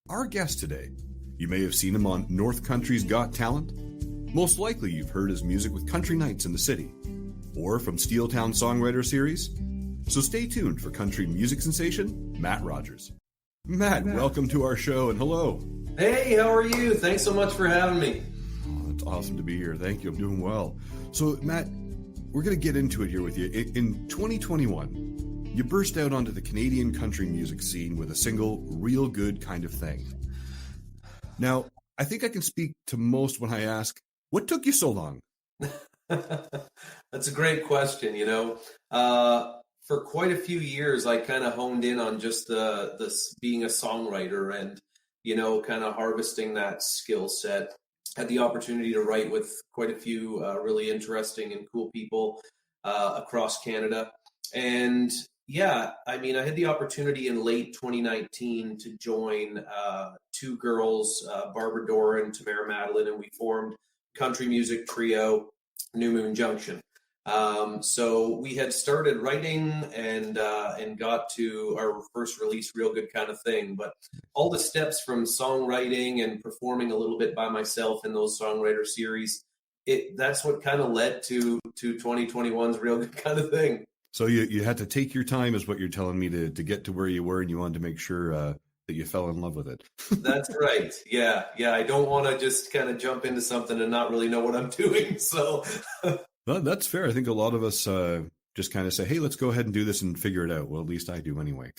Our guest today, you may have seen him on North Country's Got Talent. Most likely you've heard his music with Country Nights in the City, or from Steeltown Songwriter Series. So stay tuned for country music sensation, Matt Rogers. Matt, welcome to our show, and hello. Hey, how are you? Thanks so much for having me. Oh, it's awesome to be here. Thank you. I'm doing well. So, Matt, we're going to get into it here with you. In 2021, you burst out onto the Canadian country music scene with a single, Real Good Kind of Thing. Now, I think I can speak to most when I ask, what took you so long? That's a great question. For quite a few years, I kind of honed in on just this being a songwriter and, kind of harvesting that skill set. Had the opportunity to write with quite a few really interesting and cool people across Canada. And yeah, I had the opportunity in late 2019 to join two girls, Barbara Doran, Tamara Madeline, and we formed country music trio, New Moon Junction. So we had started writing and got to our first release, Real Good Kind of Thing. But all the steps from songwriting and performing a little bit by myself in those songwriter series, that's what kind of led to 2021's Real Good Kind of Thing. So you had to take your time, is what you're telling me, to get to where you were, and you wanted to make sure that you fell in love with it. That's right. Yeah. I don't want to just kind of jump into something and not really know what I'm doing. So Well, that's fair. I think a lot of us just kind of say, hey, let's go ahead and do this and figure it out. Well, at least I do anyway.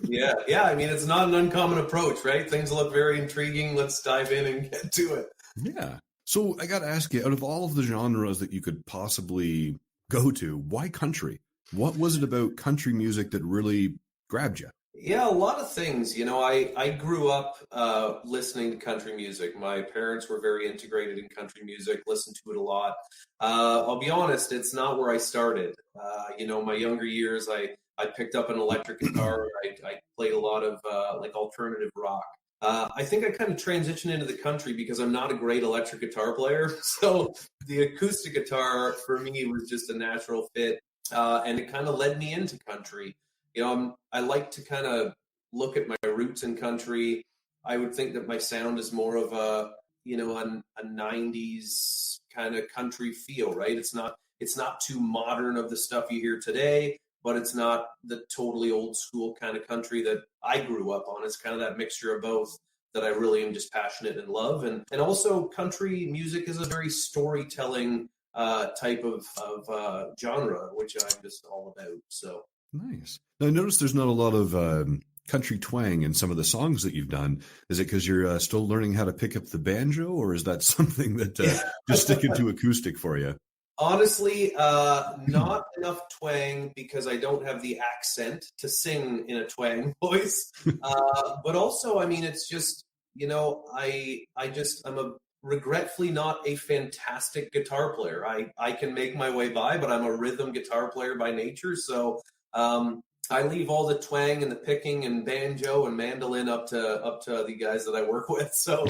Yeah. It's not an uncommon approach, right? Things look very intriguing. Let's dive in and get to it. Yeah. So I got to ask you, out of all of the genres that you could possibly go to, why country? What was it about country music that really grabbed you? Yeah, a lot of things. I grew up listening to country music. My parents were very integrated in country music, listened to it a lot. I'll be honest, it's not where I started. My younger years, I picked up an electric guitar. I played a lot of alternative rock. I think I kind of transitioned into the country because I'm not a great electric guitar player. So the acoustic guitar for me was just a natural fit. And it kind of led me into country. I like to kind of look at my roots in country. I would think that my sound is more of a 90s kind of country feel, right? It's not too modern of the stuff you hear today, but it's not the totally old school kind of country that I grew up on. It's kind of that mixture of both that I really am just passionate and love. And also country music is a very storytelling type of genre, which I'm just all about. So nice. Now, I noticed there's not a lot of country twang in some of the songs that you've done. Is it because you're still learning how to pick up the banjo, or is that something that just sticking to acoustic for you? Honestly, not enough twang because I don't have the accent to sing in a twang voice. But also, it's just, I'm regretfully not a fantastic guitar player. I can make my way by, but I'm a rhythm guitar player by nature. So I leave all the twang and the picking and banjo and mandolin up to the guys that I work with. So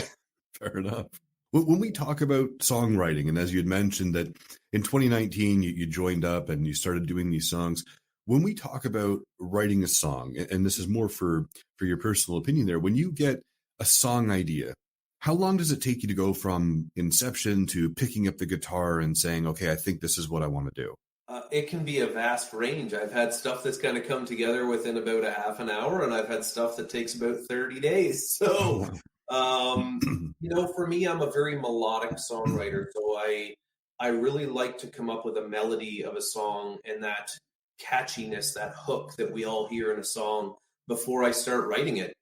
fair enough. When we talk about songwriting, and as you'd mentioned that in 2019 you joined up and you started doing these songs, when we talk about writing a song, and this is more for your personal opinion there, when you get a song idea, how long does it take you to go from inception to picking up the guitar and saying, okay, I think this is what I want to do? It can be a vast range. I've had stuff that's kind of come together within about a half an hour, and I've had stuff that takes about 30 days. So, for me, I'm a very melodic songwriter. So I really like to come up with a melody of a song and that catchiness, that hook that we all hear in a song before I start writing it.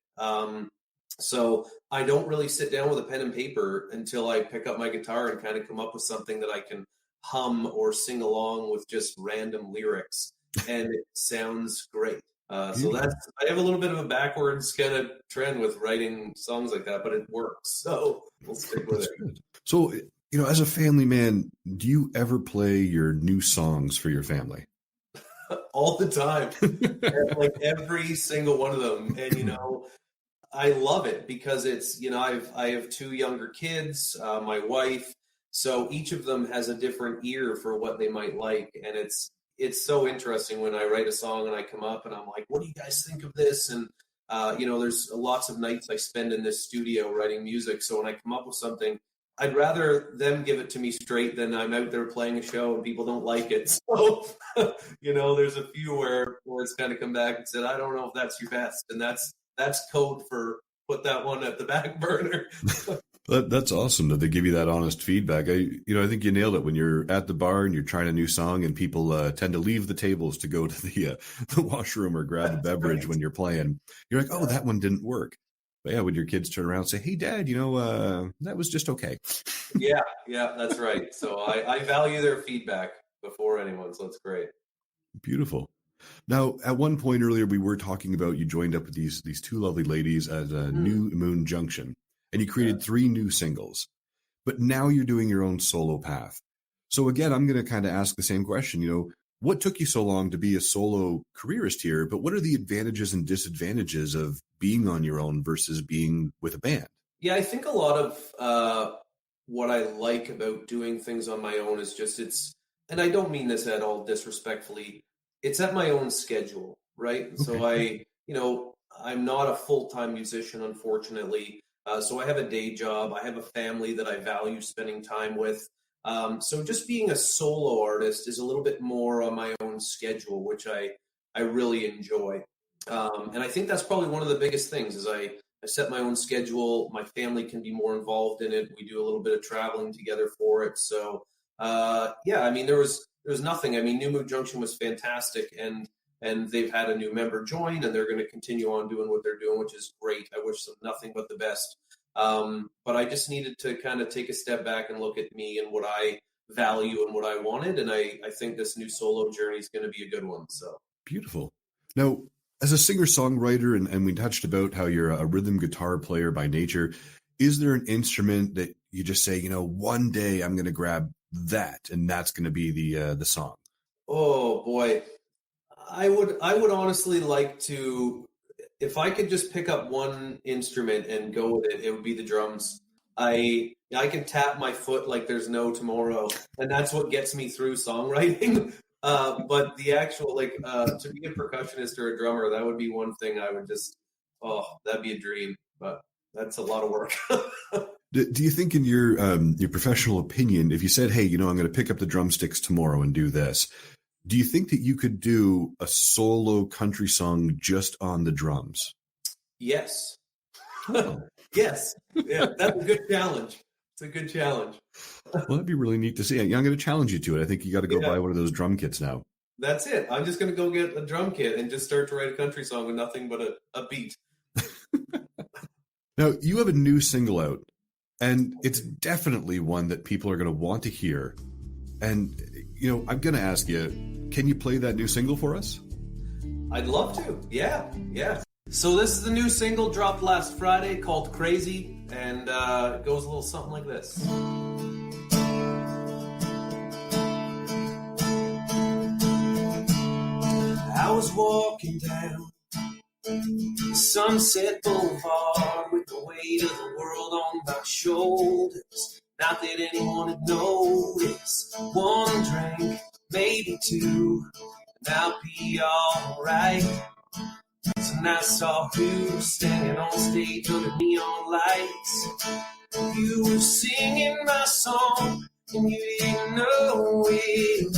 So I don't really sit down with a pen and paper until I pick up my guitar and kind of come up with something that I can hum or sing along with just random lyrics, and it sounds great. So I have a little bit of a backwards kind of trend with writing songs like that, but it works. So we'll stick with it. Good. So, as a family man, do you ever play your new songs for your family? All the time, like every single one of them. And, I love it because it's, I have two younger kids, my wife. So each of them has a different ear for what they might like. And it's so interesting when I write a song and I come up and I'm like, what do you guys think of this? And, there's lots of nights I spend in this studio writing music. So when I come up with something, I'd rather them give it to me straight than I'm out there playing a show and people don't like it. So, there's a few where it's kind of come back and said, I don't know if that's your best. And that's code for put that one at the back burner. That's awesome that they give you that honest feedback. I think you nailed it when you're at the bar and you're trying a new song and people tend to leave the tables to go to the washroom or grab a beverage when you're playing. You're like, oh, that one didn't work. But yeah, when your kids turn around and say, hey, Dad, that was just okay. Yeah, that's right. So I value their feedback before anyone. So it's great. Beautiful. Now, at one point earlier, we were talking about you joined up with these two lovely ladies at New Moon Junction. And you created 3 new singles, but now you're doing your own solo path. So again, I'm going to kind of ask the same question. What took you so long to be a solo careerist here, but what are the advantages and disadvantages of being on your own versus being with a band? Yeah, I think a lot of what I like about doing things on my own is just and I don't mean this at all disrespectfully, it's at my own schedule, right? Okay. So I'm not a full-time musician, unfortunately. So I have a day job. I have a family that I value spending time with. So just being a solo artist is a little bit more on my own schedule, which I really enjoy. And I think that's probably one of the biggest things is I set my own schedule. My family can be more involved in it. We do a little bit of traveling together for it. So, there was nothing. New Moon Junction was fantastic. And they've had a new member join, and they're going to continue on doing what they're doing, which is great. I wish them nothing but the best. But I just needed to kind of take a step back and look at me and what I value and what I wanted. And I think this new solo journey is going to be a good one. So beautiful. Now, as a singer-songwriter, and we touched about how you're a rhythm guitar player by nature, is there an instrument that you just say, one day I'm going to grab that, and that's going to be the song? Oh boy. I would honestly like to, if I could just pick up one instrument and go with it, it would be the drums. I can tap my foot like there's no tomorrow, and that's what gets me through songwriting. But the actual, to be a percussionist or a drummer, that would be one thing I would just, that'd be a dream, but that's a lot of work. Do you think in your professional opinion, if you said, hey, I'm going to pick up the drumsticks tomorrow and do this, do you think that you could do a solo country song just on the drums? Yes. Yes. Yeah, that's a good challenge. It's a good challenge. Well, that'd be really neat to see. I'm going to challenge you to it. I think you got to go buy one of those drum kits now. That's it. I'm just going to go get a drum kit and just start to write a country song with nothing but a beat. Now, you have a new single out, and it's definitely one that people are going to want to hear. And, I'm going to ask you, can you play that new single for us? I'd love to. Yeah. So this is the new single dropped last Friday called Crazy, and it goes a little something like this. I was walking down Sunset Boulevard with the weight of the world on my shoulders. Not that anyone would notice. One drink, maybe 2, and I'll be alright. So I saw you standing on stage under neon lights. You were singing my song, and you didn't know it.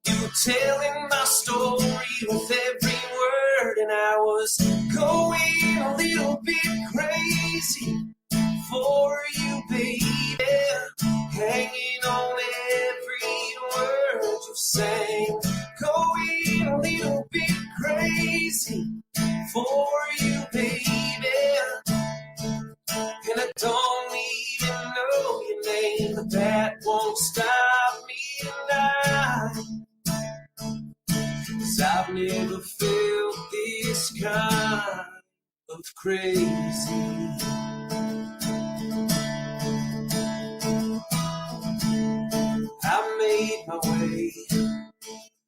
You were telling my story with every word, and I was going a little bit crazy for you, baby. Hanging on every word you sang. Going a little bit crazy for you, baby. And I don't even know your name, but that won't stop me now. 'Cause I've never felt this kind of crazy. I made my way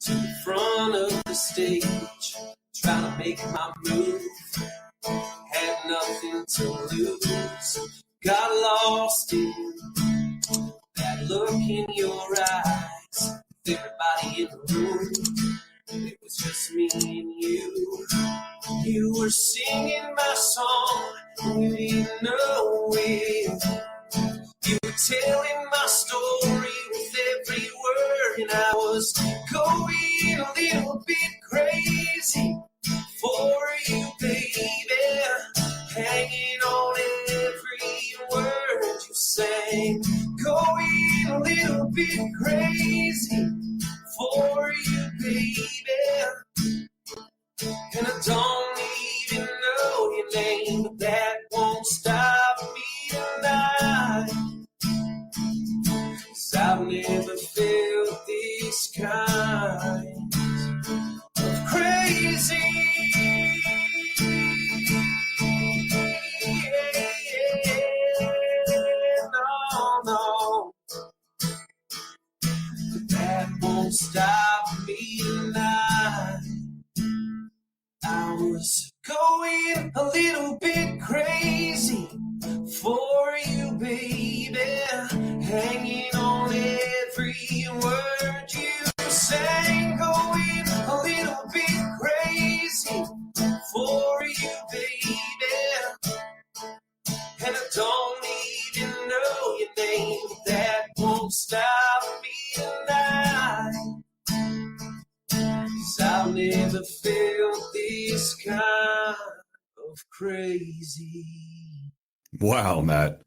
to the front of the stage, trying to make my move. Had nothing to lose. Got lost in that look in your eyes. With everybody in the room, singing my song, you didn't know it. You were telling my story with every word, and I was going a little bit crazy for you, baby. Hanging on every word you sang, going a little bit crazy for you, baby. And I don't even know your name, but that won't stop me tonight. 'Cause I've never felt this kind of crazy. No, no. But that won't stop me tonight. I was going a little bit crazy for you, baby. Hanging on every word you sang. Going a little bit crazy for you, baby. And I don't even know your name, but that won't stop me tonight. 'Cause I've never felt this kind of crazy. Wow, Matt.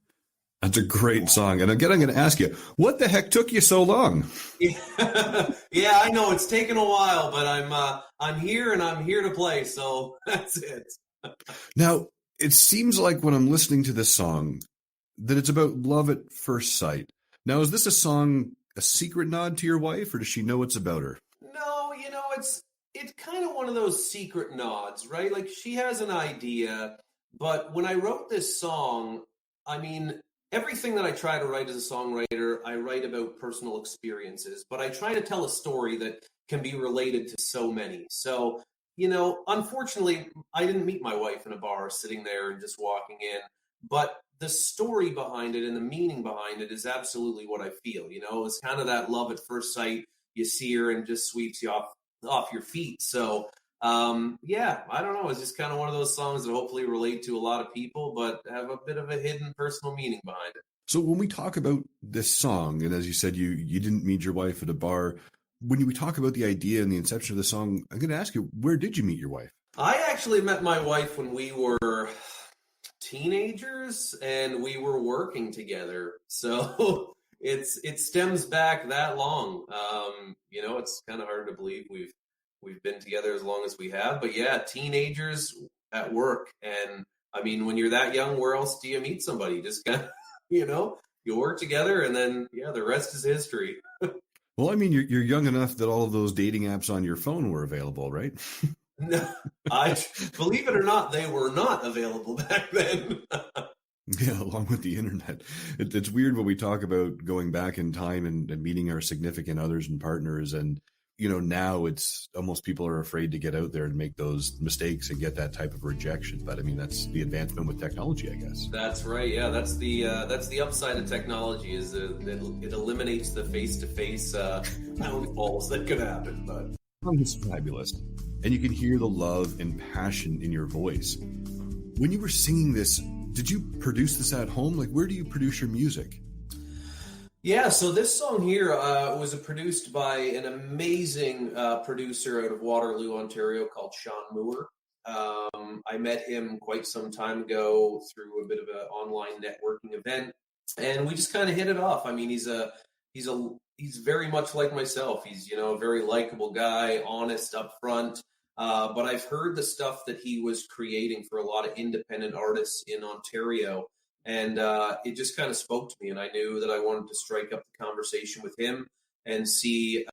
That's a great song. And again, I'm going to ask you, what the heck took you so long? Yeah, I know it's taken a while, but I'm here and I'm here to play, so that's it. Now, it seems like when I'm listening to this song that it's about love at first sight. Now, is this a song, a secret nod to your wife, or does she know it's about her? No, it's kind of one of those secret nods, right? Like she has an idea, but when I wrote this song, I mean, everything that I try to write as a songwriter, I write about personal experiences, but I try to tell a story that can be related to so many. So, unfortunately, I didn't meet my wife in a bar sitting there and just walking in, but the story behind it and the meaning behind it is absolutely what I feel. It's kind of that love at first sight. You see her and just sweeps you off your feet. So, yeah, I don't know. It's just kind of one of those songs that hopefully relate to a lot of people, but have a bit of a hidden personal meaning behind it. So when we talk about this song, and as you said, you didn't meet your wife at a bar. When we talk about the idea and the inception of the song, I'm going to ask you, where did you meet your wife? I actually met my wife when we were teenagers and we were working together. So it stems back that long. It's kind of hard to believe we've been together as long as we have. But yeah, teenagers at work. And I mean, when you're that young, where else do you meet somebody? Just kind of, you work together and then, yeah, the rest is history. Well, I mean, you're young enough that all of those dating apps on your phone were available, right? No, I believe it or not, they were not available back then. Yeah, along with the internet. It's weird when we talk about going back in time and meeting our significant others and partners. And, now it's almost people are afraid to get out there and make those mistakes and get that type of rejection. But I mean, that's the advancement with technology, I guess. That's right. Yeah, that's the upside of technology is that it eliminates the face-to-face downfalls that could happen. But It's fabulous. And you can hear the love and passion in your voice. When you were singing this, did you produce this at home? Like, where do you produce your music? Yeah, so this song here was produced by an amazing producer out of Waterloo, Ontario called Sean Moore. I met him quite some time ago through a bit of an online networking event, and we just kind of hit it off. I mean, he's very much like myself. He's a very likable guy, honest, upfront. But I've heard the stuff that he was creating for a lot of independent artists in Ontario. And it just kind of spoke to me, and I knew that I wanted to strike up the conversation with him and see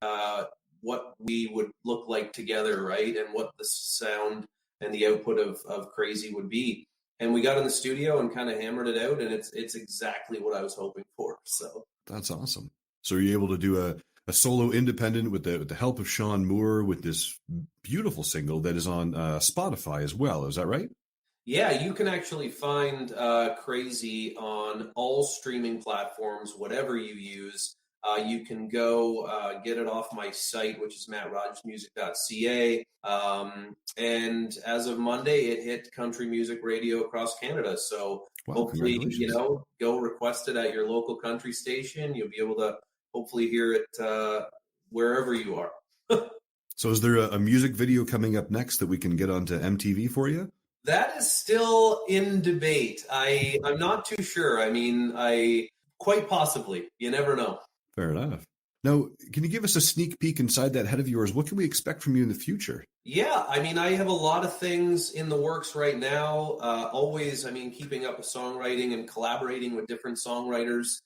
what we would look like together, right? And what the sound and the output of Crazy would be. And we got in the studio and kind of hammered it out, and it's exactly what I was hoping for. So that's awesome. So are you able to do a solo independent with the help of Sean Moore with this beautiful single that is on Spotify as well? Is that right? Yeah, you can actually find Crazy on all streaming platforms, whatever you use. You can go get it off my site, which is mattrogersmusic.ca. And as of Monday, it hit country music radio across Canada. So Wow, hopefully, congratulations. go request it at your local country station. You'll be able to hopefully hear it wherever you are. So is there a music video coming up next that we can get onto MTV for you? That is still in debate. I'm not too sure. I mean, I quite possibly. You never know. Fair enough. Now, can you give us a sneak peek inside that head of yours? What can we expect from you in the future? Yeah, I mean, I have a lot of things in the works right now. Always, I mean, keeping up with songwriting and collaborating with different songwriters.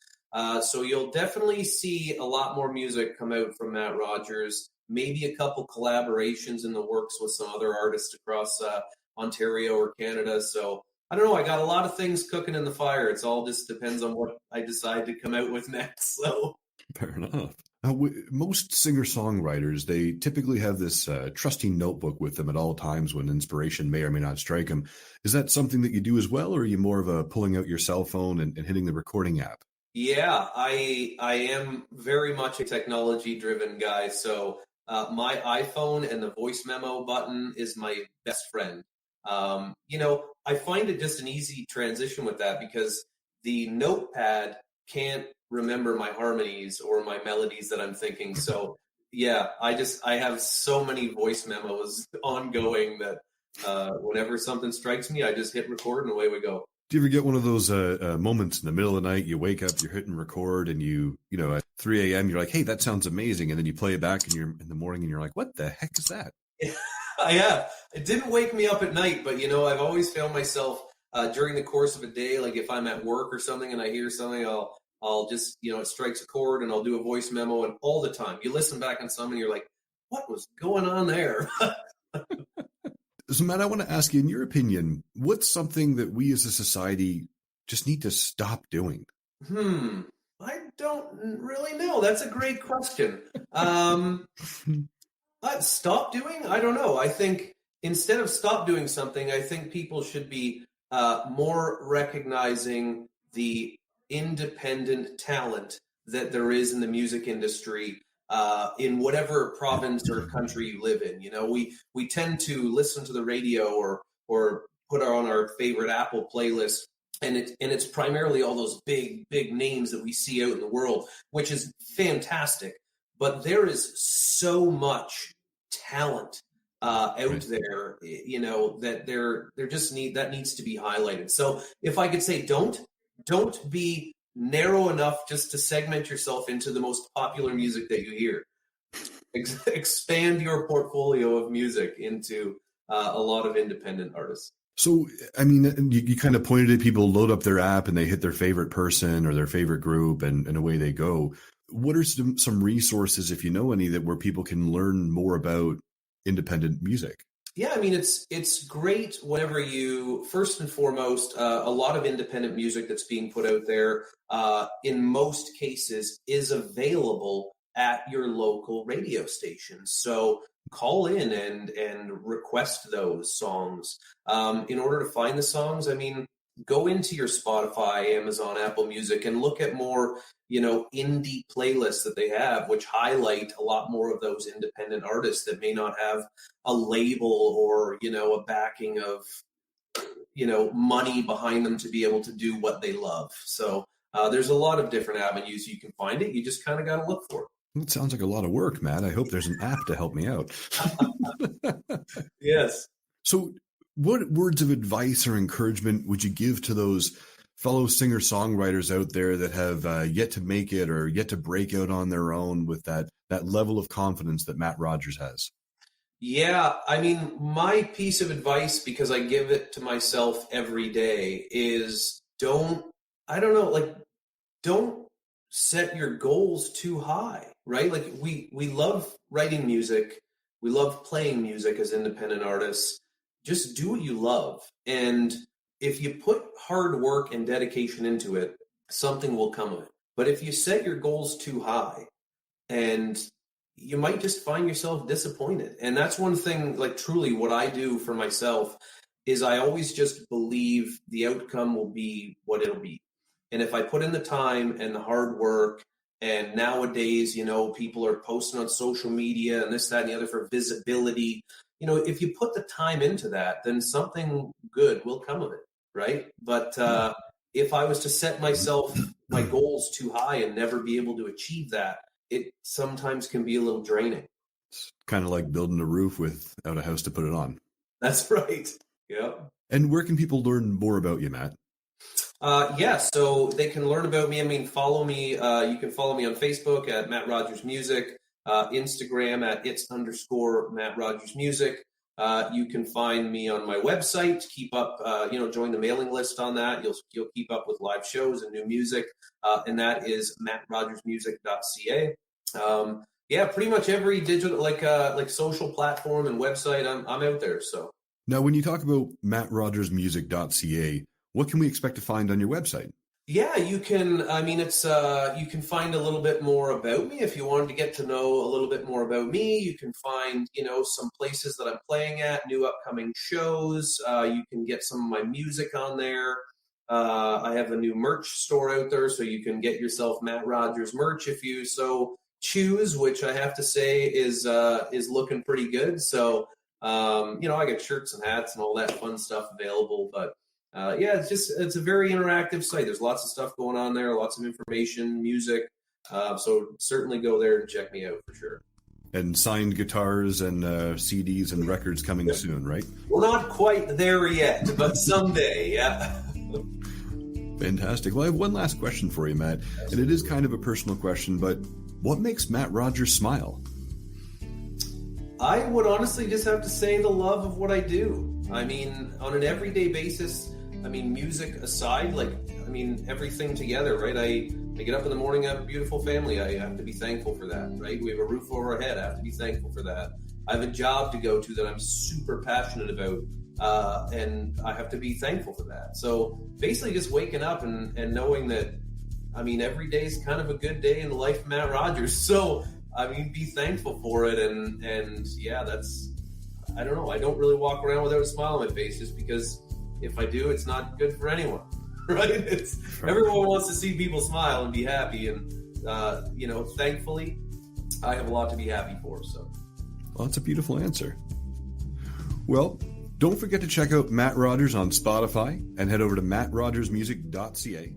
So you'll definitely see a lot more music come out from Matt Rogers. Maybe a couple collaborations in the works with some other artists across Ontario or Canada. So I don't know. I got a lot of things cooking in the fire. It's all just depends on what I decide to come out with next. So Fair enough. Most singer-songwriters, they typically have this trusty notebook with them at all times when inspiration may or may not strike them. Is that something that you do as well, or are you more of a pulling out your cell phone and hitting the recording app? yeah, I am very much a technology driven guy. So my iPhone and the voice memo button is my best friend. I find it just an easy transition with that because the notepad can't remember my harmonies or my melodies that I'm thinking. So yeah, I have so many voice memos ongoing that whenever something strikes me, I just hit record and away we go. Do you ever get one of those moments in the middle of the night, you wake up, you're hitting record, and at 3 a.m., you're like, hey, that sounds amazing. And then you play it back and you're in the morning and you're like, what the heck is that? Yeah, it didn't wake me up at night, but I've always found myself during the course of a day, like if I'm at work or something and I hear something, I'll just it strikes a chord and I'll do a voice memo, and all the time you listen back on some and you're like, what was going on there? So, Matt, I want to ask you, in your opinion, what's something that we as a society just need to stop doing? I don't really know. That's a great question. Stop doing? I don't know. I think instead of stop doing something, I think people should be more recognizing the independent talent that there is in the music industry in whatever province or country you live in. We tend to listen to the radio or put on our favorite Apple playlist, and it's primarily all those big names that we see out in the world, which is fantastic. But there is so much talent out there, that there just needs to be highlighted. So if I could say, don't be narrow enough just to segment yourself into the most popular music that you hear. Expand your portfolio of music into a lot of independent artists. So, I mean, you kind of pointed at people load up their app and they hit their favorite person or their favorite group and away they go. What are some resources, if you know any, where people can learn more about independent music? Yeah, I mean, it's great whenever you, first and foremost, a lot of independent music that's being put out there, in most cases, is available at your local radio station. So call in and request those songs. In order to find the songs, I mean, go into your Spotify, Amazon, Apple Music, and look at more, indie playlists that they have, which highlight a lot more of those independent artists that may not have a label or, a backing of, money behind them to be able to do what they love. So there's a lot of different avenues you can find it. You just kind of got to look for it. It sounds like a lot of work, Matt. I hope there's an app to help me out. Yes. So what words of advice or encouragement would you give to those fellow singer-songwriters out there that have yet to make it or yet to break out on their own with that level of confidence that Matt Rogers has? Yeah, I mean, my piece of advice, because I give it to myself every day, is don't set your goals too high, right? Like we love writing music, we love playing music as independent artists. Just do what you love. And if you put hard work and dedication into it, something will come of it. But if you set your goals too high, and you might just find yourself disappointed. And that's one thing, like truly what I do for myself is I always just believe the outcome will be what it'll be. And if I put in the time and the hard work And nowadays, people are posting on social media and this, that, and the other for visibility. If you put the time into that, then something good will come of it, right? But if I was to set my goals too high and never be able to achieve that, it sometimes can be a little draining. It's kind of like building a roof without a house to put it on. That's right. Yeah. And where can people learn more about you, Matt? So they can learn about me. I mean, follow me. You can follow me on Facebook at Matt Rogers Music, Instagram at its_Matt Rogers Music. You can find me on my website. Keep up, join the mailing list on that. You'll keep up with live shows and new music, and that is mattrogersmusic.ca. Pretty much every digital, like social platform and website, I'm out there. So now, when you talk about mattrogersmusic.ca, what can we expect to find on your website? Yeah, you can. I mean, it's you can find a little bit more about me if you wanted to get to know a little bit more about me. You can find, some places that I'm playing at, new upcoming shows. You can get some of my music on there. I have a new merch store out there, so you can get yourself Matt Rogers merch if you so choose. Which I have to say is looking pretty good. So I got shirts and hats and all that fun stuff available, but. It's a very interactive site. There's lots of stuff going on there, lots of information, music. So certainly go there and check me out for sure. And signed guitars and CDs and records coming soon, right? We're not quite there yet, but someday, yeah. Fantastic. Well, I have one last question for you, Matt. And it is kind of a personal question, but what makes Matt Rogers smile? I would honestly just have to say the love of what I do. I mean, on an everyday basis, music aside, everything together, right? I get up in the morning, I have a beautiful family. I have to be thankful for that, right? We have a roof over our head. I have to be thankful for that. I have a job to go to that I'm super passionate about, and I have to be thankful for that. So basically just waking up and knowing that, every day is kind of a good day in the life of Matt Rogers. So, be thankful for it. And yeah, that's, I don't know. I don't really walk around without a smile on my face just because if I do, it's not good for anyone, right? Everyone wants to see people smile and be happy. And, thankfully, I have a lot to be happy for. So, well, that's a beautiful answer. Well, don't forget to check out Matt Rogers on Spotify and head over to mattrogersmusic.ca.